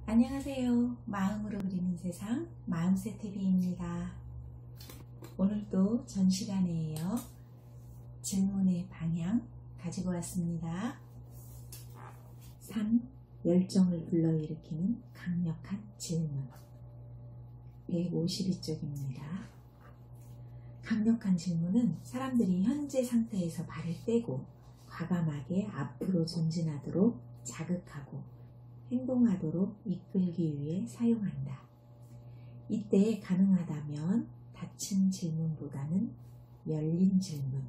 안녕하세요. 마음으로 그리는 세상 마음새TV입니다. 오늘도 전 시간이에요. 질문의 방향 가지고 왔습니다. 3. 열정을 불러일으키는 강력한 질문 152쪽입니다. 강력한 질문은 사람들이 현재 상태에서 발을 떼고 과감하게 앞으로 전진하도록 자극하고 행동하도록 이끌기 위해 사용한다. 이때 가능하다면 닫힌 질문보다는 열린 질문,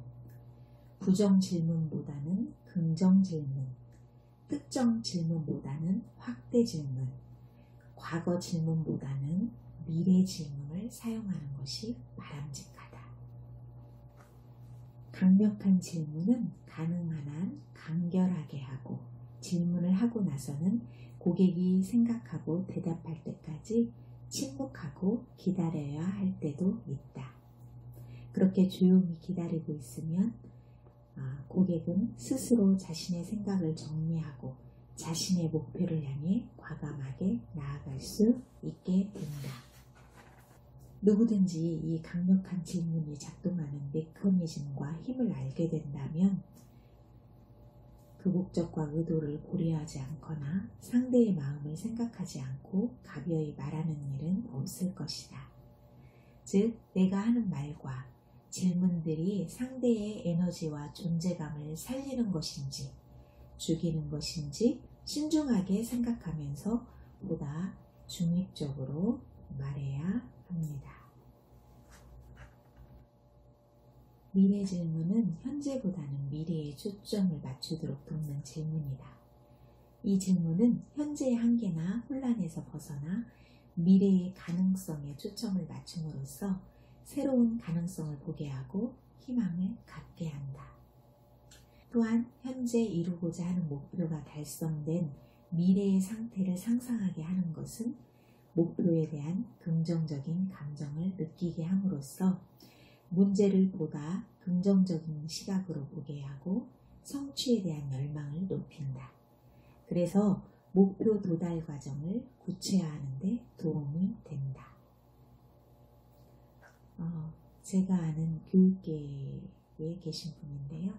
부정 질문보다는 긍정 질문, 특정 질문보다는 확대 질문, 과거 질문보다는 미래 질문을 사용하는 것이 바람직하다. 강력한 질문은 가능한 한 간결하게 하고 질문을 하고 나서는 고객이 생각하고 대답할 때까지 침묵하고 기다려야 할 때도 있다. 그렇게 조용히 기다리고 있으면 고객은 스스로 자신의 생각을 정리하고 자신의 목표를 향해 과감하게 나아갈 수 있게 된다. 누구든지 이 강력한 질문이 작동하는 메커니즘과 힘을 알게 된다면 그 목적과 의도를 고려하지 않거나 상대의 마음을 생각하지 않고 가벼이 말하는 일은 없을 것이다. 즉, 내가 하는 말과 질문들이 상대의 에너지와 존재감을 살리는 것인지 죽이는 것인지 신중하게 생각하면서 보다 중립적으로 말해야 합니다. 미래 질문은 현재보다는 미래에 초점을 맞추도록 돕는 질문이다. 이 질문은 현재의 한계나 혼란에서 벗어나 미래의 가능성에 초점을 맞춤으로써 새로운 가능성을 보게 하고 희망을 갖게 한다. 또한 현재 이루고자 하는 목표가 달성된 미래의 상태를 상상하게 하는 것은 목표에 대한 긍정적인 감정을 느끼게 함으로써 문제를 보다 긍정적인 시각으로 보게 하고 성취에 대한 열망을 높인다. 그래서 목표 도달 과정을 구체화하는 데 도움이 된다. 제가 아는 교육계에 계신 분인데요.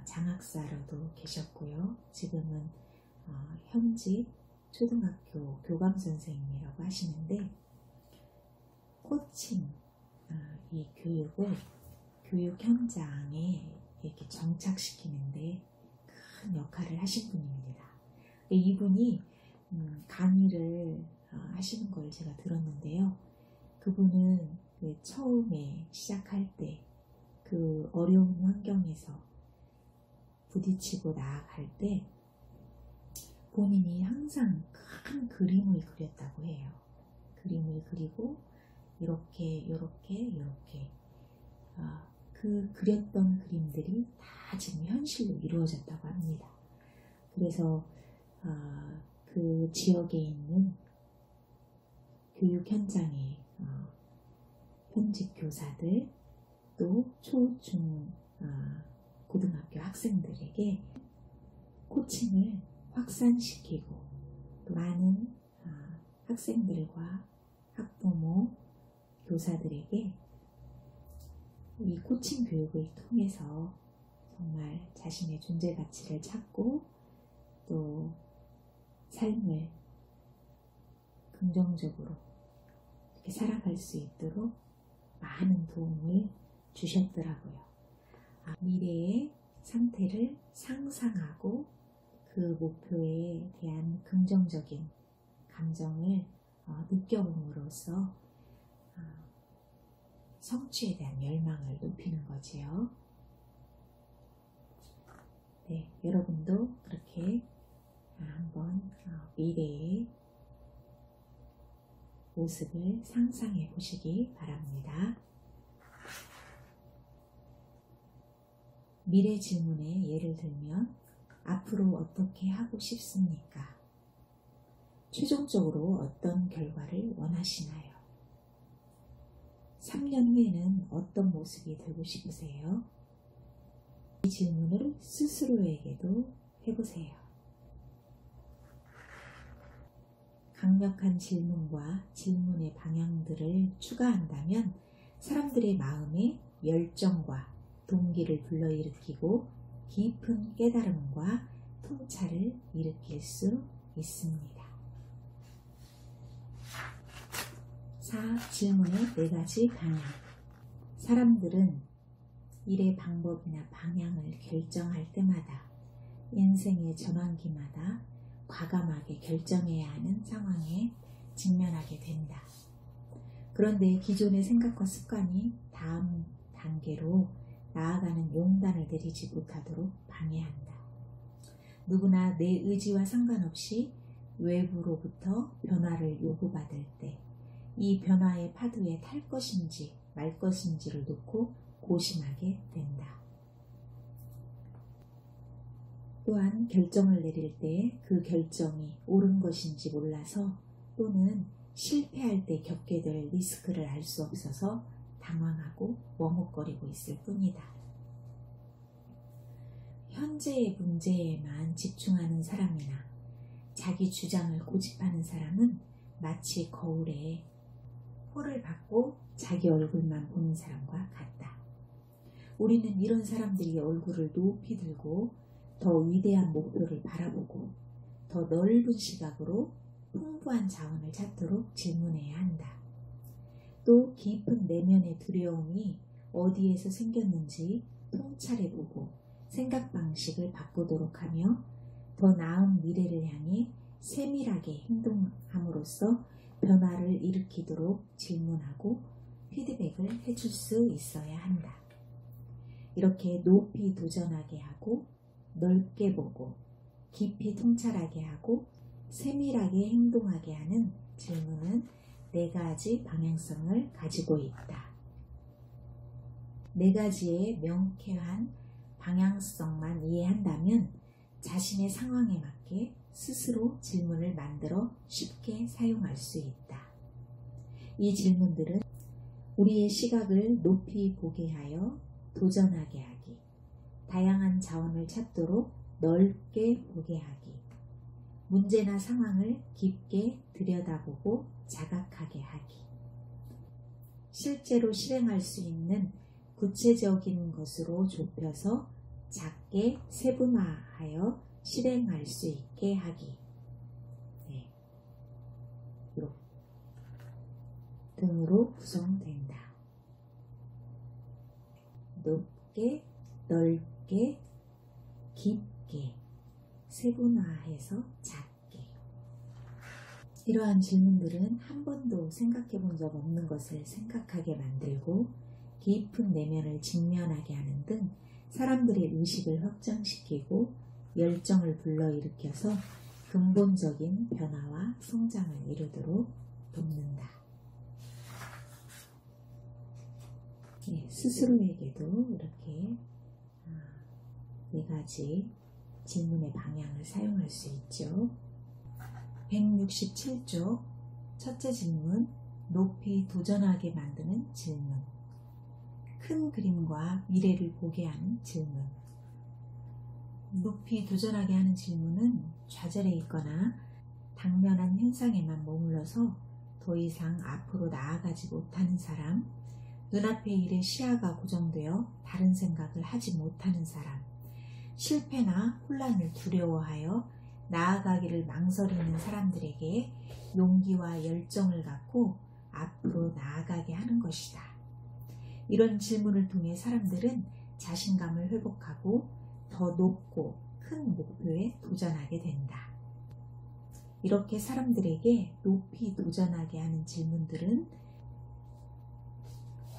장학사로도 계셨고요. 지금은 현직 초등학교 교감선생님이라고 하시는데 코칭, 이 교육을 교육 현장에 이렇게 정착시키는데 큰 역할을 하신 분입니다. 이분이 강의를 하시는 걸 제가 들었는데요. 그분은 처음에 시작할 때 그 어려운 환경에서 부딪히고 나아갈 때 본인이 항상 큰 그림을 그렸다고 해요. 그림을 그리고 이렇게 그 그렸던 그림들이 다 지금 현실로 이루어졌다고 합니다. 그래서 그 지역에 있는 교육 현장의 현직 교사들 또 초, 중, 고등학교 학생들에게 코칭을 확산시키고 또 많은 학생들과 학부모, 교사들에게 이 코칭 교육을 통해서 정말 자신의 존재 가치를 찾고 또 삶을 긍정적으로 이렇게 살아갈 수 있도록 많은 도움을 주셨더라고요. 미래의 상태를 상상하고 그 목표에 대한 긍정적인 감정을 느껴봄으로써 성취에 대한 열망을 높이는 거지요. 네, 여러분도 그렇게 한번 미래의 모습을 상상해 보시기 바랍니다. 미래 질문에 예를 들면 앞으로 어떻게 하고 싶습니까? 최종적으로 어떤 결과를 원하시나요? 3년 후에는 어떤 모습이 되고 싶으세요? 이 질문을 스스로에게도 해보세요. 강력한 질문과 질문의 방향들을 추가한다면 사람들의 마음에 열정과 동기를 불러일으키고 깊은 깨달음과 통찰을 일으킬 수 있습니다. 4. 질문의 4가지 방향. 사람들은 일의 방법이나 방향을 결정할 때마다 인생의 전환기마다 과감하게 결정해야 하는 상황에 직면하게 된다. 그런데 기존의 생각과 습관이 다음 단계로 나아가는 용단을 내리지 못하도록 방해한다. 누구나 내 의지와 상관없이 외부로부터 변화를 요구받을 때 이 변화의 파도에 탈 것인지 말 것인지를 놓고 고심하게 된다. 또한 결정을 내릴 때 그 결정이 옳은 것인지 몰라서 또는 실패할 때 겪게 될 리스크를 알 수 없어서 당황하고 머뭇거리고 있을 뿐이다. 현재의 문제에만 집중하는 사람이나 자기 주장을 고집하는 사람은 마치 거울에 홀을 받고 자기 얼굴만 보는 사람과 같다. 우리는 이런 사람들이 얼굴을 높이 들고 더 위대한 목표를 바라보고 더 넓은 시각으로 풍부한 자원을 찾도록 질문해야 한다. 또 깊은 내면의 두려움이 어디에서 생겼는지 통찰해보고 생각 방식을 바꾸도록 하며 더 나은 미래를 향해 세밀하게 행동함으로써 변화를 일으키도록 질문하고 피드백을 해줄 수 있어야 한다. 이렇게 높이 도전하게 하고 넓게 보고 깊이 통찰하게 하고 세밀하게 행동하게 하는 질문은 4가지 방향성을 가지고 있다. 4가지의 명쾌한 방향성만 이해한다면 자신의 상황에 맞게 스스로 질문을 만들어 쉽게 사용할 수 있다. 이 질문들은 우리의 시각을 높이 보게 하여 도전하게 하기, 다양한 자원을 찾도록 넓게 보게 하기, 문제나 상황을 깊게 들여다보고 자각하게 하기, 실제로 실행할 수 있는 구체적인 것으로 좁혀서 작게 세분화하여 실행할 수 있게 하기 등으로 구성된다. 높게, 넓게, 깊게, 세분화해서 작게. 이러한 질문들은 한 번도 생각해 본 적 없는 것을 생각하게 만들고 깊은 내면을 직면하게 하는 등 사람들의 의식을 확장시키고 열정을 불러일으켜서 근본적인 변화와 성장을 이루도록 돕는다. 스스로에게도 이렇게 4가지 질문의 방향을 사용할 수 있죠. 167쪽 첫째 질문, 높이 도전하게 만드는 질문. 큰 그림과 미래를 보게 하는 질문. 높이 도전하게 하는 질문은 좌절해 있거나 당면한 현상에만 머물러서 더 이상 앞으로 나아가지 못하는 사람, 눈앞의 일에 시야가 고정되어 다른 생각을 하지 못하는 사람, 실패나 혼란을 두려워하여 나아가기를 망설이는 사람들에게 용기와 열정을 갖고 앞으로 나아가게 하는 것이다. 이런 질문을 통해 사람들은 자신감을 회복하고 더 높고 큰 목표에 도전하게 된다. 이렇게 사람들에게 높이 도전하게 하는 질문들은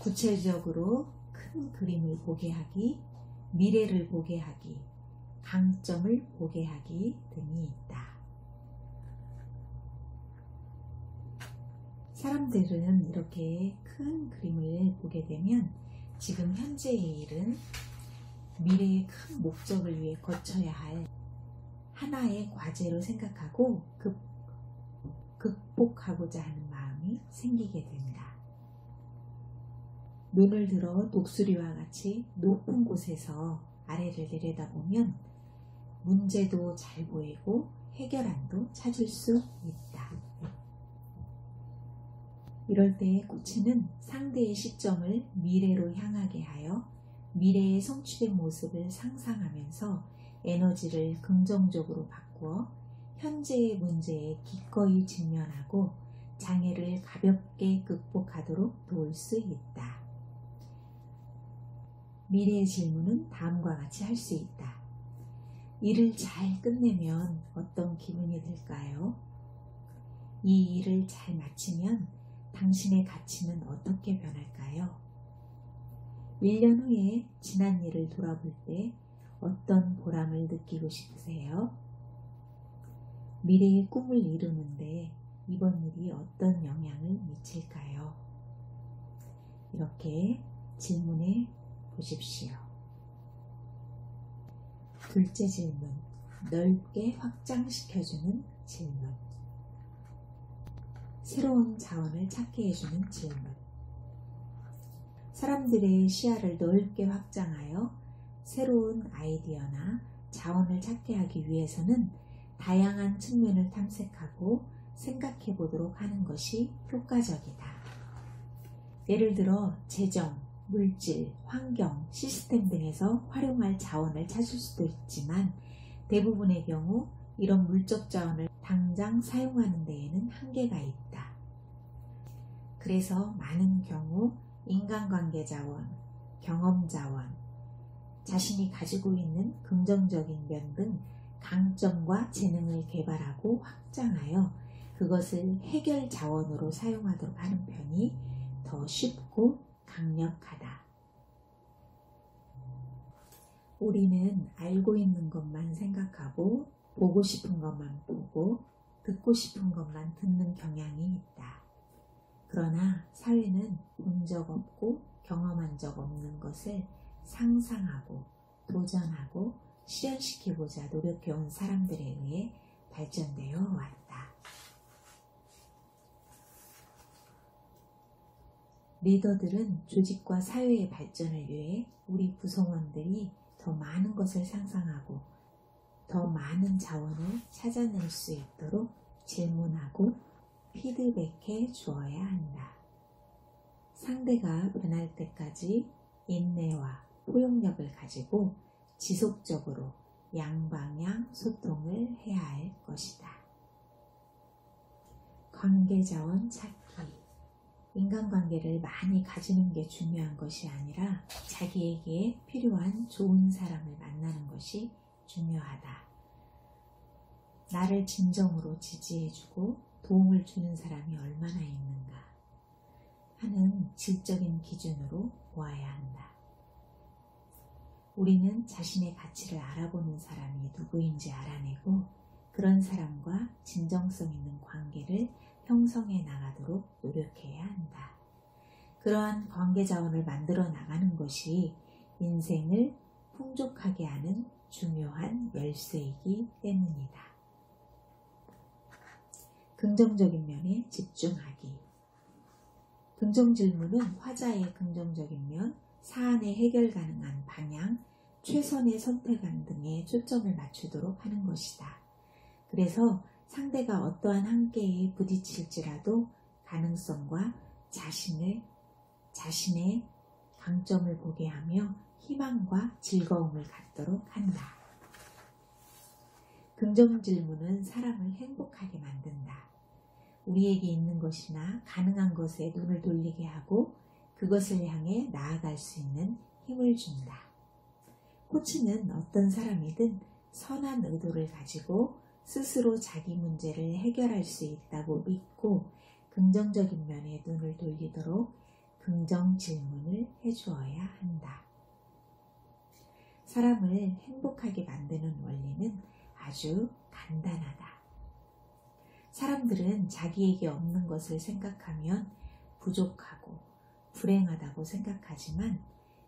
구체적으로 큰 그림을 보게 하기, 미래를 보게 하기, 강점을 보게 하기 등이 있다. 사람들은 이렇게 큰 그림을 보게 되면 지금 현재의 일은 미래의 큰 목적을 위해 거쳐야 할 하나의 과제로 생각하고 극복하고자 하는 마음이 생기게 된다. 눈을 들어 독수리와 같이 높은 곳에서 아래를 내려다보면 문제도 잘 보이고 해결안도 찾을 수 있다. 이럴 때 코치는 상대의 시점을 미래로 향하게 하여 미래의 성취된 모습을 상상하면서 에너지를 긍정적으로 바꾸어 현재의 문제에 기꺼이 직면하고 장애를 가볍게 극복하도록 도울 수 있다. 미래의 질문은 다음과 같이 할 수 있다. 일을 잘 끝내면 어떤 기분이 들까요? 이 일을 잘 마치면 당신의 가치는 어떻게 변할까요? 1년 후에 지난 일을 돌아볼 때 어떤 보람을 느끼고 싶으세요? 미래의 꿈을 이루는데 이번 일이 어떤 영향을 미칠까요? 이렇게 질문해 보십시오. 둘째 질문, 넓게 확장시켜주는 질문. 새로운 자원을 찾게 해주는 질문. 사람들의 시야를 넓게 확장하여 새로운 아이디어나 자원을 찾게 하기 위해서는 다양한 측면을 탐색하고 생각해 보도록 하는 것이 효과적이다. 예를 들어 재정, 물질, 환경, 시스템 등에서 활용할 자원을 찾을 수도 있지만 대부분의 경우 이런 물적 자원을 당장 사용하는 데에는 한계가 있다. 그래서 많은 경우 인간관계 자원, 경험 자원, 자신이 가지고 있는 긍정적인 면 등 강점과 재능을 개발하고 확장하여 그것을 해결 자원으로 사용하도록 하는 편이 더 쉽고 강력하다. 우리는 알고 있는 것만 생각하고 보고 싶은 것만 보고 듣고 싶은 것만 듣는 경향이 있다. 그러나 사회는 본 적 없고 경험한 적 없는 것을 상상하고 도전하고 실현시키고자 노력해온 사람들에 의해 발전되어 왔다. 리더들은 조직과 사회의 발전을 위해 우리 구성원들이 더 많은 것을 상상하고 더 많은 자원을 찾아낼 수 있도록 질문하고 피드백해 주어야 한다. 상대가 변할 때까지 인내와 포용력을 가지고 지속적으로 양방향 소통을 해야 할 것이다. 관계자원 찾기. 인간관계를 많이 가지는 게 중요한 것이 아니라 자기에게 필요한 좋은 사람을 만나는 것이 중요하다. 나를 진정으로 지지해주고 도움을 주는 사람이 얼마나 있는가 하는 질적인 기준으로 보아야 한다. 우리는 자신의 가치를 알아보는 사람이 누구인지 알아내고 그런 사람과 진정성 있는 관계를 형성해 나가도록 노력해야 한다. 그러한 관계 자원을 만들어 나가는 것이 인생을 풍족하게 하는 중요한 열쇠이기 때문이다. 긍정적인 면에 집중하기. 긍정 질문은 화자의 긍정적인 면, 사안의 해결 가능한 방향, 최선의 선택안 등에 초점을 맞추도록 하는 것이다. 그래서 상대가 어떠한 한계에 부딪힐지라도 가능성과 자신의 강점을 보게 하며 희망과 즐거움을 갖도록 한다. 긍정 질문은 사람을 행복하게 만든다. 우리에게 있는 것이나 가능한 것에 눈을 돌리게 하고 그것을 향해 나아갈 수 있는 힘을 준다. 코치는 어떤 사람이든 선한 의도를 가지고 스스로 자기 문제를 해결할 수 있다고 믿고 긍정적인 면에 눈을 돌리도록 긍정 질문을 해주어야 한다. 사람을 행복하게 만드는 원리는 아주 간단하다. 사람들은 자기에게 없는 것을 생각하면 부족하고 불행하다고 생각하지만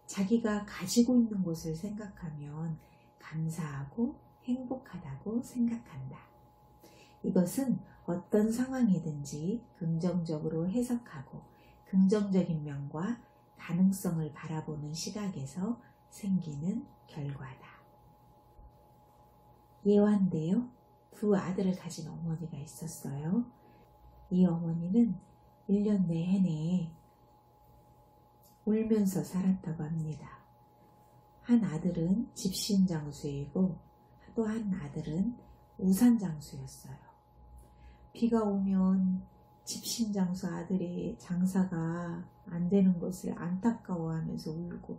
자기가 가지고 있는 것을 생각하면 감사하고 행복하다고 생각한다. 이것은 어떤 상황이든지 긍정적으로 해석하고 긍정적인 면과 가능성을 바라보는 시각에서 생기는 결과다. 예화인데요. 두 아들을 가진 어머니가 있었어요. 이 어머니는 1년 내내 울면서 살았다고 합니다. 한 아들은 집신장수이고 또 한 아들은 우산장수였어요. 비가 오면 집신장수 아들이 장사가 안 되는 것을 안타까워하면서 울고,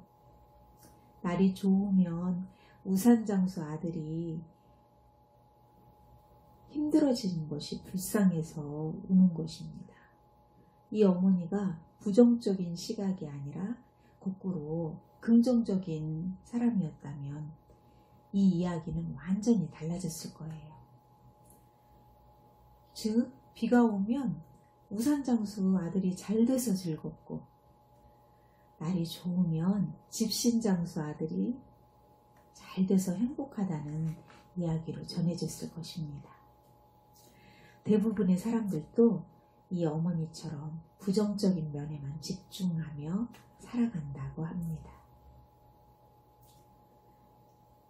날이 좋으면 우산장수 아들이 힘들어지는 것이 불쌍해서 우는 것입니다. 이 어머니가 부정적인 시각이 아니라 거꾸로 긍정적인 사람이었다면 이 이야기는 완전히 달라졌을 거예요. 즉, 비가 오면 우산장수 아들이 잘 돼서 즐겁고, 날이 좋으면 집신장수 아들이 잘 돼서 행복하다는 이야기로 전해졌을 것입니다. 대부분의 사람들도 이 어머니처럼 부정적인 면에만 집중하며 살아간다고 합니다.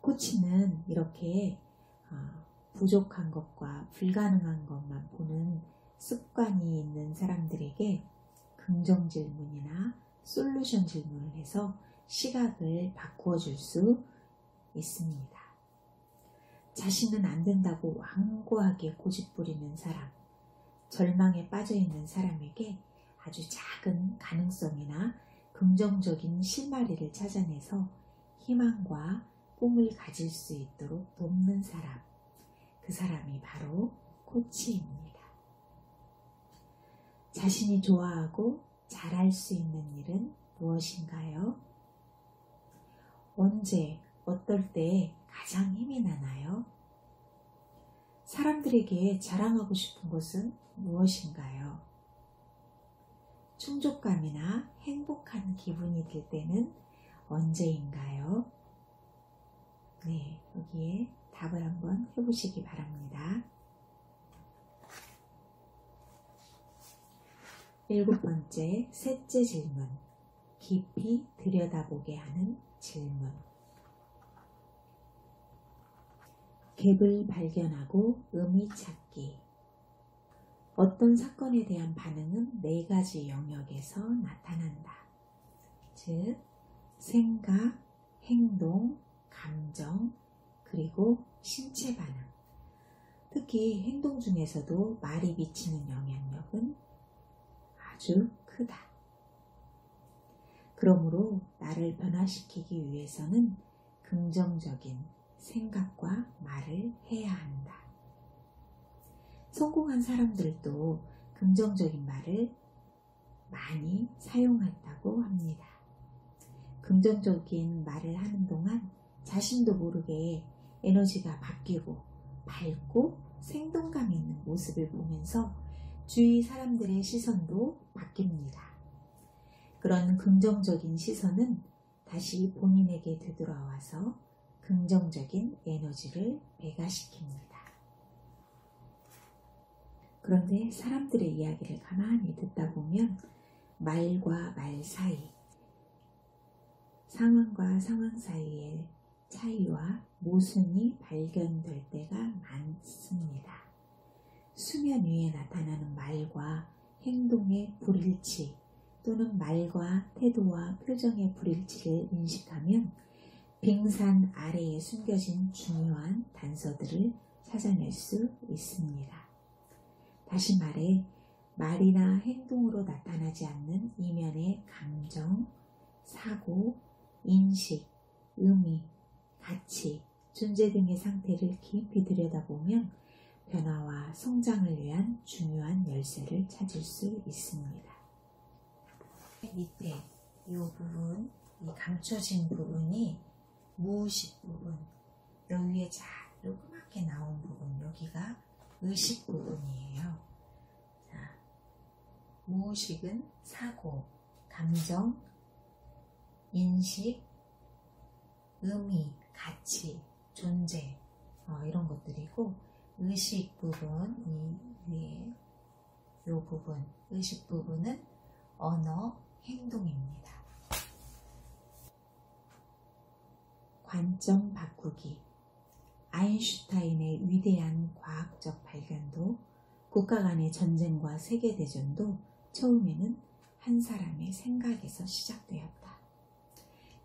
코치는 이렇게 부족한 것과 불가능한 것만 보는 습관이 있는 사람들에게 긍정 질문이나 솔루션 질문을 해서 시각을 바꾸어 줄 수 있습니다. 자신은 안 된다고 완고하게 고집부리는 사람, 절망에 빠져있는 사람에게 아주 작은 가능성이나 긍정적인 실마리를 찾아내서 희망과 꿈을 가질 수 있도록 돕는 사람, 그 사람이 바로 코치입니다. 자신이 좋아하고 잘할 수 있는 일은 무엇인가요? 언제, 어떨 때 가장 힘이 나나요? 사람들에게 자랑하고 싶은 것은 무엇인가요? 충족감이나 행복한 기분이 들 때는 언제인가요? 네, 여기에 답을 한번 해보시기 바랍니다. 7번째, 셋째 질문. 깊이 들여다보게 하는 질문. 갭을 발견하고 의미 찾기. 어떤 사건에 대한 반응은 4가지 영역에서 나타난다. 즉, 생각, 행동, 감정, 그리고 신체 반응. 특히 행동 중에서도 말이 미치는 영향력은 아주 크다. 그러므로 나를 변화시키기 위해서는 긍정적인 생각과 말을 해야 한다. 성공한 사람들도 긍정적인 말을 많이 사용한다고 합니다. 긍정적인 말을 하는 동안 자신도 모르게 에너지가 바뀌고 밝고 생동감 있는 모습을 보면서 주위 사람들의 시선도 바뀝니다. 그런 긍정적인 시선은 다시 본인에게 되돌아와서 긍정적인 에너지를 배가시킵니다. 그런데 사람들의 이야기를 가만히 듣다 보면 말과 말 사이, 상황과 상황 사이의 차이와 모순이 발견될 때가 많습니다. 수면 위에 나타나는 말과 행동의 불일치 또는 말과 태도와 표정의 불일치를 인식하면 빙산 아래에 숨겨진 중요한 단서들을 찾아낼 수 있습니다. 다시 말해, 말이나 행동으로 나타나지 않는 이면의 감정, 사고, 인식, 의미, 가치, 존재 등의 상태를 깊이 들여다보면 변화와 성장을 위한 중요한 열쇠를 찾을 수 있습니다. 밑에 이 부분, 이 감춰진 부분이 무의식 부분, 여기에 잘 조그맣게 나온 부분, 여기가 의식 부분이에요. 자, 무의식은 사고, 감정, 인식, 의미, 가치, 존재, 이런 것들이고, 의식 부분, 이 위에 이 부분, 의식 부분은 언어, 행동입니다. 관점 바꾸기. 아인슈타인의 위대한 과학적 발견도, 국가 간의 전쟁과 세계대전도 처음에는 한 사람의 생각에서 시작되었다.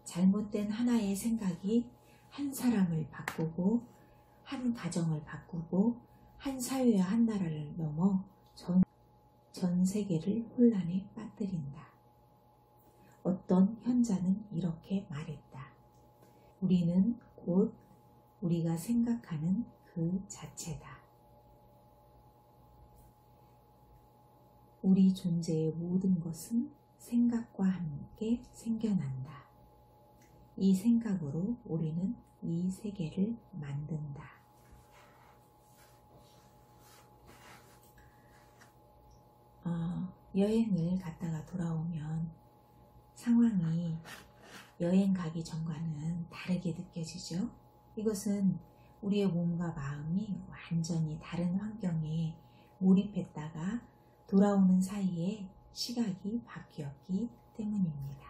잘못된 하나의 생각이 한 사람을 바꾸고 한 가정을 바꾸고 한 사회와 한 나라를 넘어 전 세계를 혼란에 빠뜨린다. 어떤 현자는 이렇게 말했다. 우리는 곧 우리가 생각하는 그 자체다. 우리 존재의 모든 것은 생각과 함께 생겨난다. 이 생각으로 우리는 이 세계를 만든다. 여행을 갔다가 돌아오면 상황이 여행 가기 전과는 다르게 느껴지죠. 이것은 우리의 몸과 마음이 완전히 다른 환경에 몰입했다가 돌아오는 사이에 시각이 바뀌었기 때문입니다.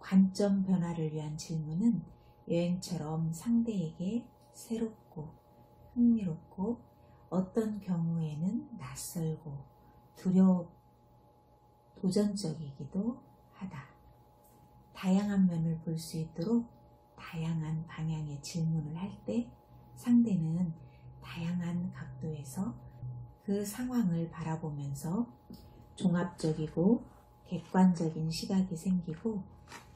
관점 변화를 위한 질문은 여행처럼 상대에게 새롭고 흥미롭고 어떤 경우에는 낯설고 도전적이기도 하다. 다양한 면을 볼 수 있도록 다양한 방향의 질문을 할 때 상대는 다양한 각도에서 그 상황을 바라보면서 종합적이고 객관적인 시각이 생기고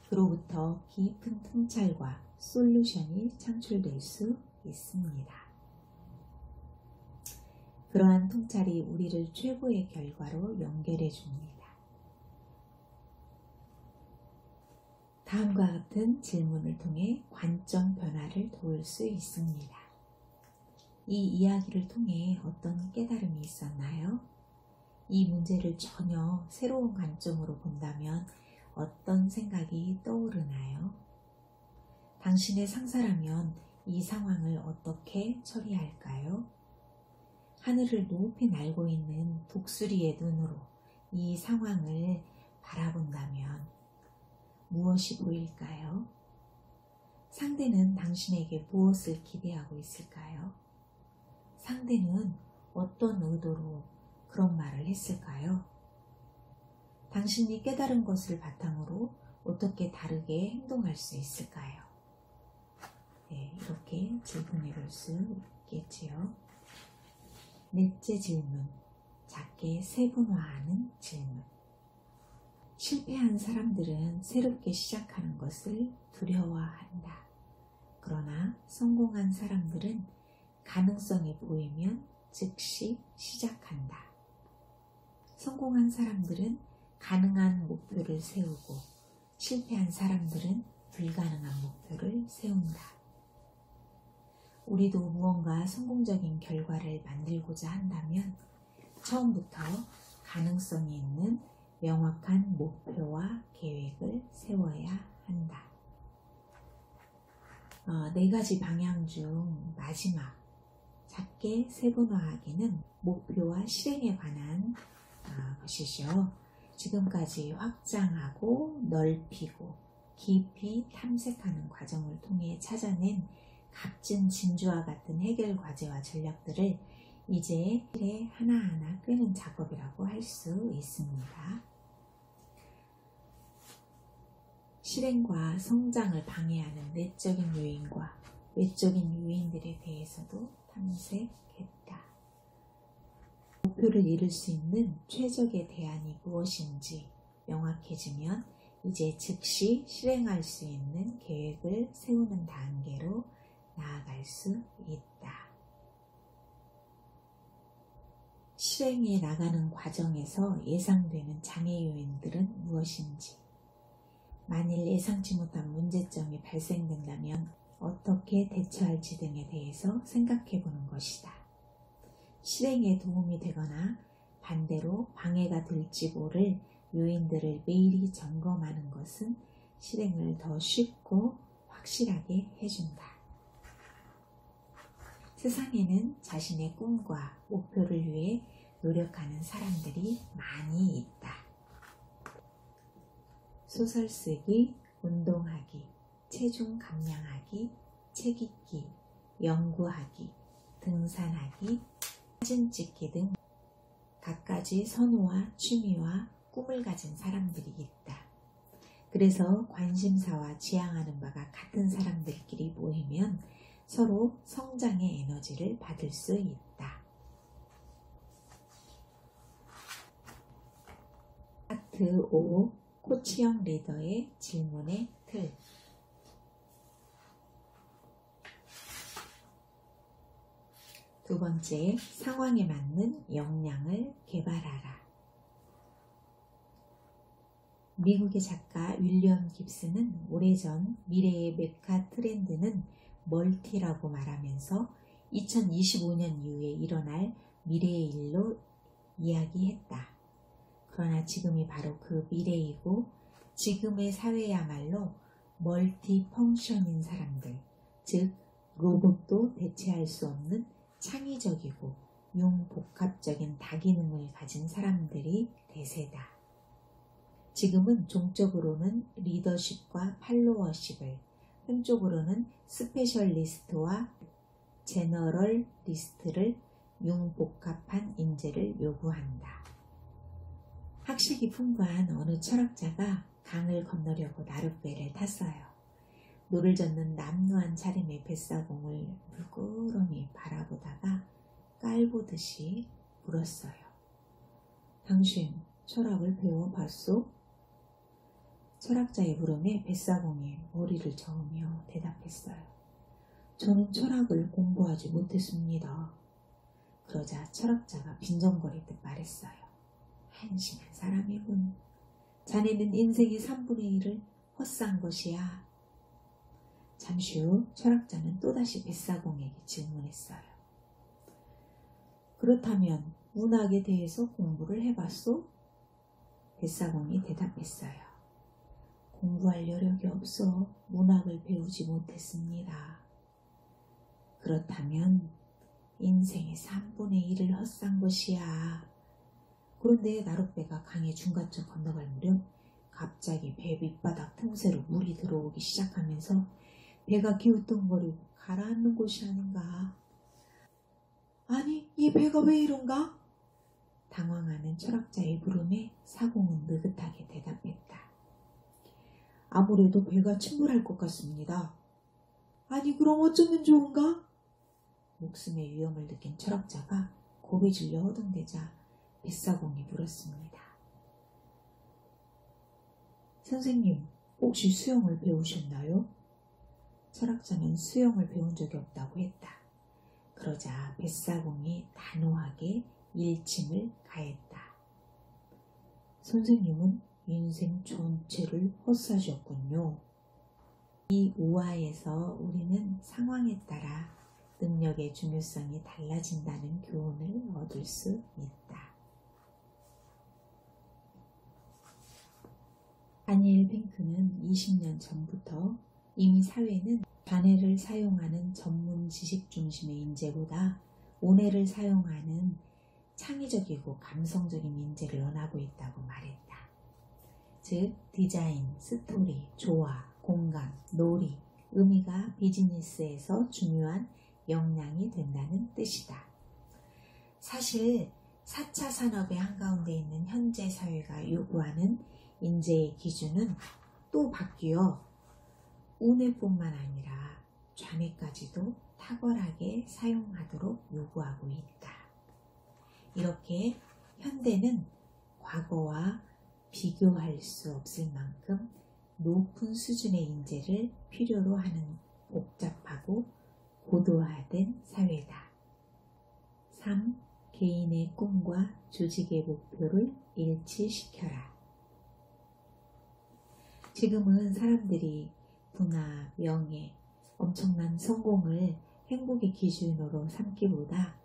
그로부터 깊은 통찰과 솔루션이 창출될 수 있습니다. 그러한 통찰이 우리를 최고의 결과로 연결해 줍니다. 다음과 같은 질문을 통해 관점 변화를 도울 수 있습니다. 이 이야기를 통해 어떤 깨달음이 있었나요? 이 문제를 전혀 새로운 관점으로 본다면 어떤 생각이 떠오르나요? 당신의 상사라면 이 상황을 어떻게 처리할까요? 하늘을 높이 날고 있는 독수리의 눈으로 이 상황을 바라본다면 무엇이 보일까요? 상대는 당신에게 무엇을 기대하고 있을까요? 상대는 어떤 의도로 그런 말을 했을까요? 당신이 깨달은 것을 바탕으로 어떻게 다르게 행동할 수 있을까요? 네, 이렇게 질문해 볼 수 있겠지요. 넷째 질문, 작게 세분화하는 질문. 실패한 사람들은 새롭게 시작하는 것을 두려워한다. 그러나 성공한 사람들은 가능성이 보이면 즉시 시작한다. 성공한 사람들은 가능한 목표를 세우고 실패한 사람들은 불가능한 목표를 세운다. 우리도 무언가 성공적인 결과를 만들고자 한다면 처음부터 가능성이 있는 명확한 목표와 계획을 세워야 한다. 4가지 방향 중 마지막 작게 세분화하기는 목표와 실행에 관한 것이죠. 지금까지 확장하고 넓히고 깊이 탐색하는 과정을 통해 찾아낸 값진 진주와 같은 해결 과제와 전략들을 이제 실에 하나하나 끄는 작업이라고 할 수 있습니다. 실행과 성장을 방해하는 내적인 요인과 외적인 요인들에 대해서도 탐색했다. 목표를 이룰 수 있는 최적의 대안이 무엇인지 명확해지면 이제 즉시 실행할 수 있는 계획을 세우는 단계로 나아갈 수 있다. 실행해 나가는 과정에서 예상되는 장애 요인들은 무엇인지, 만일 예상치 못한 문제점이 발생된다면 어떻게 대처할지 등에 대해서 생각해 보는 것이다. 실행에 도움이 되거나 반대로 방해가 될지 모를 요인들을 매일이 점검하는 것은 실행을 더 쉽고 확실하게 해준다. 세상에는 자신의 꿈과 목표를 위해 노력하는 사람들이 많이 있다. 소설 쓰기, 운동하기, 체중 감량하기, 책 읽기, 연구하기, 등산하기, 사진 찍기 등 갖가지 선호와 취미와 꿈을 가진 사람들이 있다. 그래서 관심사와 지향하는 바가 같은 사람들끼리 모이면 서로 성장의 에너지를 받을 수 있다. 파트 5. 코치형 리더의 질문의 틀. 두 번째, 상황에 맞는 역량을 개발하라. 미국의 작가 윌리엄 깁스는 오래전 미래의 메카 트렌드는 멀티라고 말하면서 2025년 이후에 일어날 미래의 일로 이야기했다. 그러나 지금이 바로 그 미래이고 지금의 사회야말로 멀티 펑션인 사람들, 즉 로봇도 대체할 수 없는 창의적이고 융복합적인 다기능을 가진 사람들이 대세다. 지금은 종적으로는 리더십과 팔로워십을, 한쪽으로는 스페셜리스트와 제너럴리스트를 융복합한 인재를 요구한다. 학식이 풍부한 어느 철학자가 강을 건너려고 나룻배를 탔어요. 노를 젓는 남루한 차림의 뱃사공을 물끄러미 바라보다가 깔보듯이 물었어요. 당신 철학을 배워봤소? 철학자의 물음에 뱃사공이 머리를 저으며 대답했어요. 저는 철학을 공부하지 못했습니다. 그러자 철학자가 빈정거리듯 말했어요. 한심한 사람이군. 자네는 인생의 3분의 1을 헛산 것이야. 잠시 후 철학자는 또다시 뱃사공에게 질문했어요. 그렇다면 문학에 대해서 공부를 해봤소? 뱃사공이 대답했어요. 공부할 여력이 없어 문학을 배우지 못했습니다. 그렇다면 인생의 3분의 1을 헛산 것이야. 그런데 나룻배가 강의 중간쯤 건너갈 무렵 갑자기 배 밑바닥 틈새로 물이 들어오기 시작하면서 배가 기우뚱거리고 가라앉는 곳이 아닌가. 아니, 이 배가 왜 이런가? 당황하는 철학자의 물음에 사공은 느긋하게 대답했다. 아무래도 배가 침몰할 것 같습니다. 아니, 그럼 어쩌면 좋은가? 목숨의 위험을 느낀 철학자가 고개 질려 허둥대자 뱃사공이 물었습니다. 선생님, 혹시 수영을 배우셨나요? 철학자는 수영을 배운 적이 없다고 했다. 그러자 뱃사공이 단호하게 일침을 가했다. 선생님은 인생 전체를 헛사셨군요. 이 우화에서 우리는 상황에 따라 능력의 중요성이 달라진다는 교훈을 얻을 수 있다. 다니엘 핑크는 20년 전부터 이미 사회는 좌뇌를 사용하는 전문 지식 중심의 인재보다 우뇌를 사용하는 창의적이고 감성적인 인재를 원하고 있다고 말했다. 즉, 디자인, 스토리, 조화, 공감, 놀이, 의미가 비즈니스에서 중요한 역량이 된다는 뜻이다. 사실 4차 산업의 한가운데 있는 현재 사회가 요구하는 인재의 기준은 또 바뀌어 우뇌뿐만 아니라 좌뇌까지도 탁월하게 사용하도록 요구하고 있다. 이렇게 현대는 과거와 비교할 수 없을 만큼 높은 수준의 인재를 필요로 하는 복잡하고 고도화된 사회다. 3. 개인의 꿈과 조직의 목표를 일치시켜라. 지금은 사람들이 부나 명예, 엄청난 성공을 행복의 기준으로 삼기보다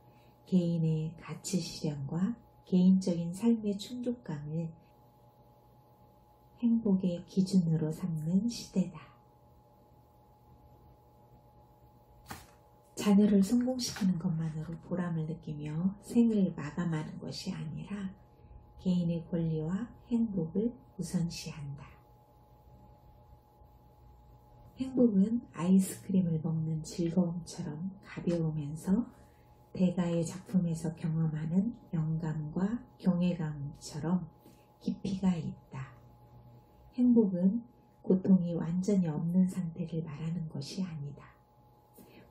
개인의 가치 실현과 개인적인 삶의 충족감을 행복의 기준으로 삼는 시대다. 자녀를 성공시키는 것만으로 보람을 느끼며 생을 마감하는 것이 아니라 개인의 권리와 행복을 우선시한다. 행복은 아이스크림을 먹는 즐거움처럼 가벼우면서 대가의 작품에서 경험하는 영감과 경외감처럼 깊이가 있다. 행복은 고통이 완전히 없는 상태를 말하는 것이 아니다.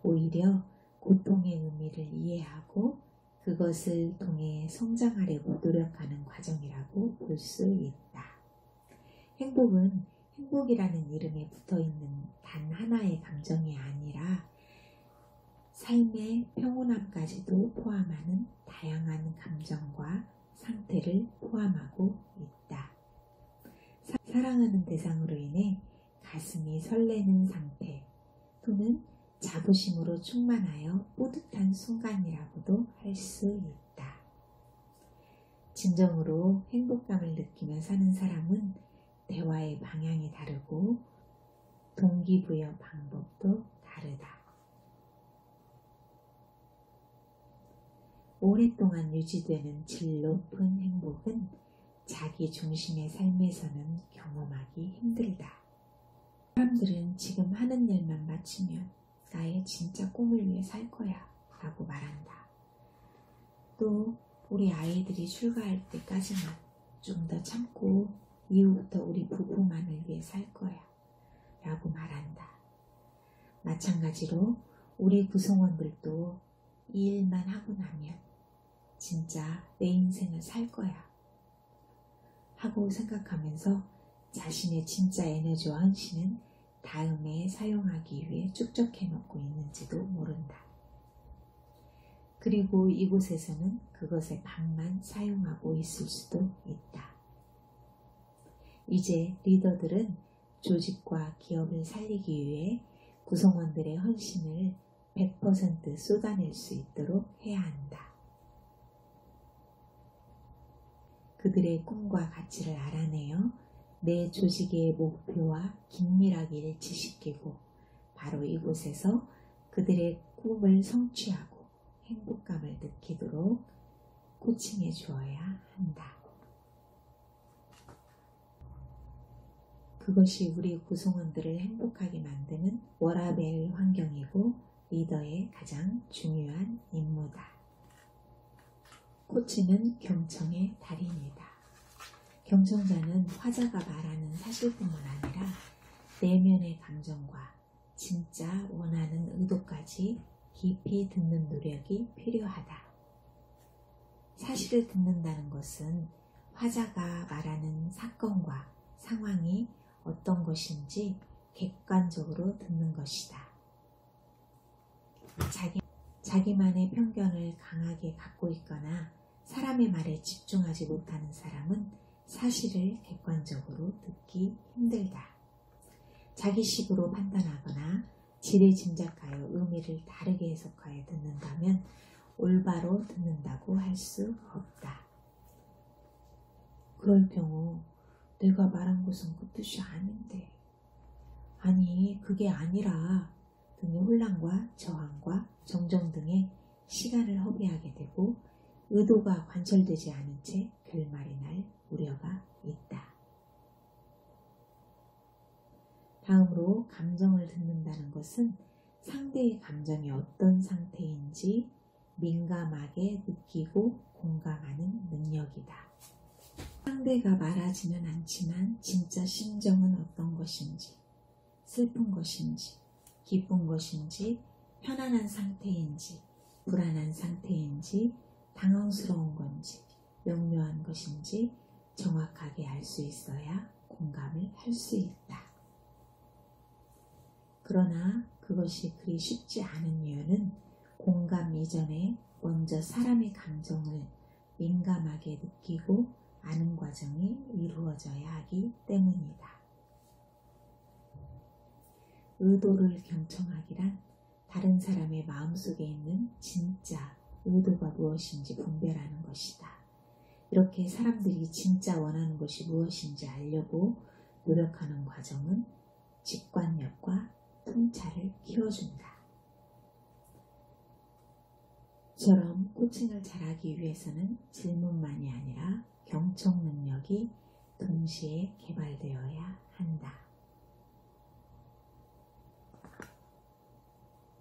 오히려 고통의 의미를 이해하고 그것을 통해 성장하려고 노력하는 과정이라고 볼 수 있다. 행복은 행복이라는 이름에 붙어있는 단 하나의 감정이 아니라 삶의 평온함까지도 포함하는 다양한 감정과 상태를 포함하고 있다. 사랑하는 대상으로 인해 가슴이 설레는 상태 또는 자부심으로 충만하여 뿌듯한 순간이라고도 할 수 있다. 진정으로 행복감을 느끼며 사는 사람은 대화의 방향이 다르고 동기부여 방법도 다르다. 오랫동안 유지되는 질 높은 행복은 자기 중심의 삶에서는 경험하기 힘들다. 사람들은 지금 하는 일만 마치면 나의 진짜 꿈을 위해 살 거야 라고 말한다. 또 우리 아이들이 출가할 때까지만 좀 더 참고 이후부터 우리 부부만을 위해 살 거야 라고 말한다. 마찬가지로 우리 구성원들도 이 일만 하고 나면 진짜 내 인생을 살 거야 하고 생각하면서 자신의 진짜 에너지와 헌신은 다음에 사용하기 위해 축적해 놓고 있는지도 모른다. 그리고 이곳에서는 그것의 반만 사용하고 있을 수도 있다. 이제 리더들은 조직과 기업을 살리기 위해 구성원들의 헌신을 100% 쏟아낼 수 있도록 해야 한다. 그들의 꿈과 가치를 알아내어 내 조직의 목표와 긴밀하게 일치시키고 바로 이곳에서 그들의 꿈을 성취하고 행복감을 느끼도록 코칭해 주어야 한다. 그것이 우리 구성원들을 행복하게 만드는 워라밸 환경이고 리더의 가장 중요한 임무다. 코치는 경청의 달인이다. 경청자는 화자가 말하는 사실뿐만 아니라 내면의 감정과 진짜 원하는 의도까지 깊이 듣는 노력이 필요하다. 사실을 듣는다는 것은 화자가 말하는 사건과 상황이 어떤 것인지 객관적으로 듣는 것이다. 자기만의 편견을 강하게 갖고 있거나 사람의 말에 집중하지 못하는 사람은 사실을 객관적으로 듣기 힘들다. 자기식으로 판단하거나 지레 짐작하여 의미를 다르게 해석하여 듣는다면 올바로 듣는다고 할 수 없다. 그럴 경우 내가 말한 것은 그 뜻이 아닌데 아니 그게 아니라 등의 혼란과 저항과 정정 등의 시간을 허비하게 되고 의도가 관철되지 않은 채 결말이 날 우려가 있다. 다음으로 감정을 듣는다는 것은 상대의 감정이 어떤 상태인지 민감하게 느끼고 공감하는 능력이다. 상대가 말하지는 않지만 진짜 심정은 어떤 것인지, 슬픈 것인지, 기쁜 것인지, 편안한 상태인지, 불안한 상태인지, 당황스러운 건지, 명료한 것인지 정확하게 알 수 있어야 공감을 할 수 있다. 그러나 그것이 그리 쉽지 않은 이유는 공감 이전에 먼저 사람의 감정을 민감하게 느끼고 아는 과정이 이루어져야 하기 때문이다. 의도를 경청하기란 다른 사람의 마음속에 있는 진짜 의도가 무엇인지 분별하는 것이다. 이렇게 사람들이 진짜 원하는 것이 무엇인지 알려고 노력하는 과정은 직관력과 통찰을 키워준다. 이처럼 코칭을 잘하기 위해서는 질문만이 아니라 경청 능력이 동시에 개발되어야 한다.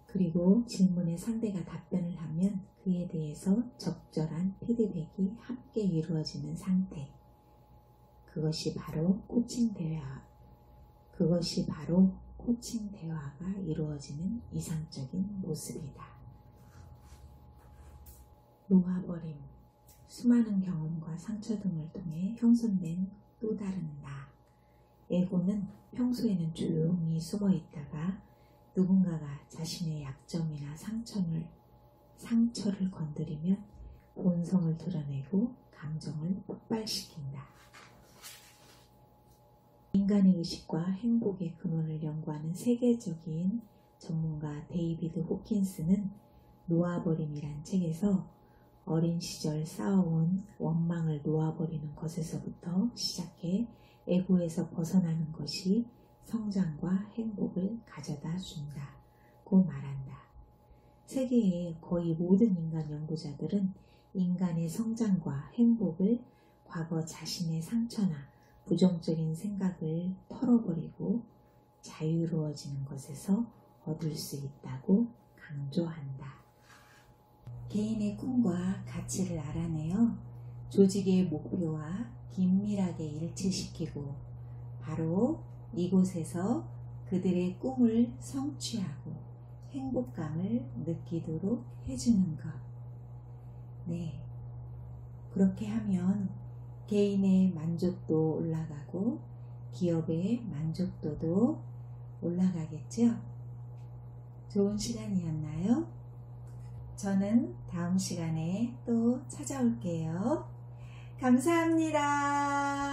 그리고 질문에 상대가 답변을 하면 그의 대해서 적절한 피드백이 함께 이루어지는 상태. 그것이 바로 코칭 대화가 이루어지는 이상적인 모습이다. 놓아버림. 수많은 경험과 상처 등을 통해 형성된 또 다른 나. 에고는 평소에는 조용히 숨어 있다가 누군가가 자신의 약점이나 상처를 건드리면 본성을 드러내고 감정을 폭발시킨다. 인간의 의식과 행복의 근원을 연구하는 세계적인 전문가 데이비드 호킨스는 놓아버림이란 책에서 어린 시절 쌓아온 원망을 놓아버리는 것에서부터 시작해 에고에서 벗어나는 것이 성장과 행복을 가져다 준다고 말한다. 세계의 거의 모든 인간 연구자들은 인간의 성장과 행복을 과거 자신의 상처나 부정적인 생각을 털어버리고 자유로워지는 것에서 얻을 수 있다고 강조한다. 개인의 꿈과 가치를 알아내어 조직의 목표와 긴밀하게 일치시키고 바로 이곳에서 그들의 꿈을 성취하고 행복감을 느끼도록 해주는 것. 네, 그렇게 하면 개인의 만족도 올라가고 기업의 만족도도 올라가겠죠? 좋은 시간이었나요? 저는 다음 시간에 또 찾아올게요. 감사합니다.